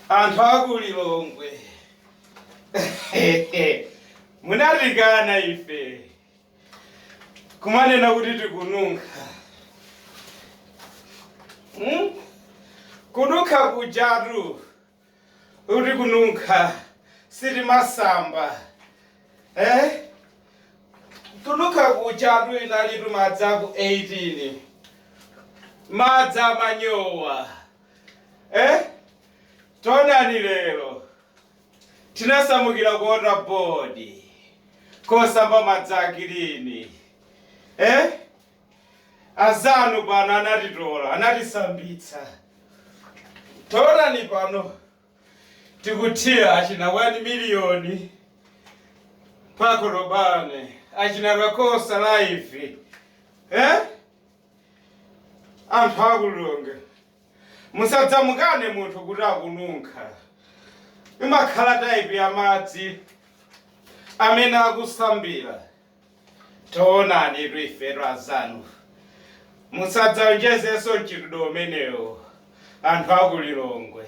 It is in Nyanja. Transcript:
Anthu akulilongwe. Munatikana ife. Kumanena kuti tikununkha. Kununkha kujatu. Kuti kununkha siri masamba. Kununkha kujatu inalitu madzaku 18. Madza manyowa. Tonani lero. Tinasamukira kuona bodi. Kosamba madzakilini. Azanu pano anatitola, anatisambitsa. Tonani pano. Tikutia achina 1 million. Pakolobane. Achina rakosa life. Anthu akulilongwe. Musadzamukane munthu kuti akununkha. Imakhala type ya madzi amene akusambira. Tonani ife azanu. Musadzawonjezeso mchitidwe umenewo. Anthu akulilongwe.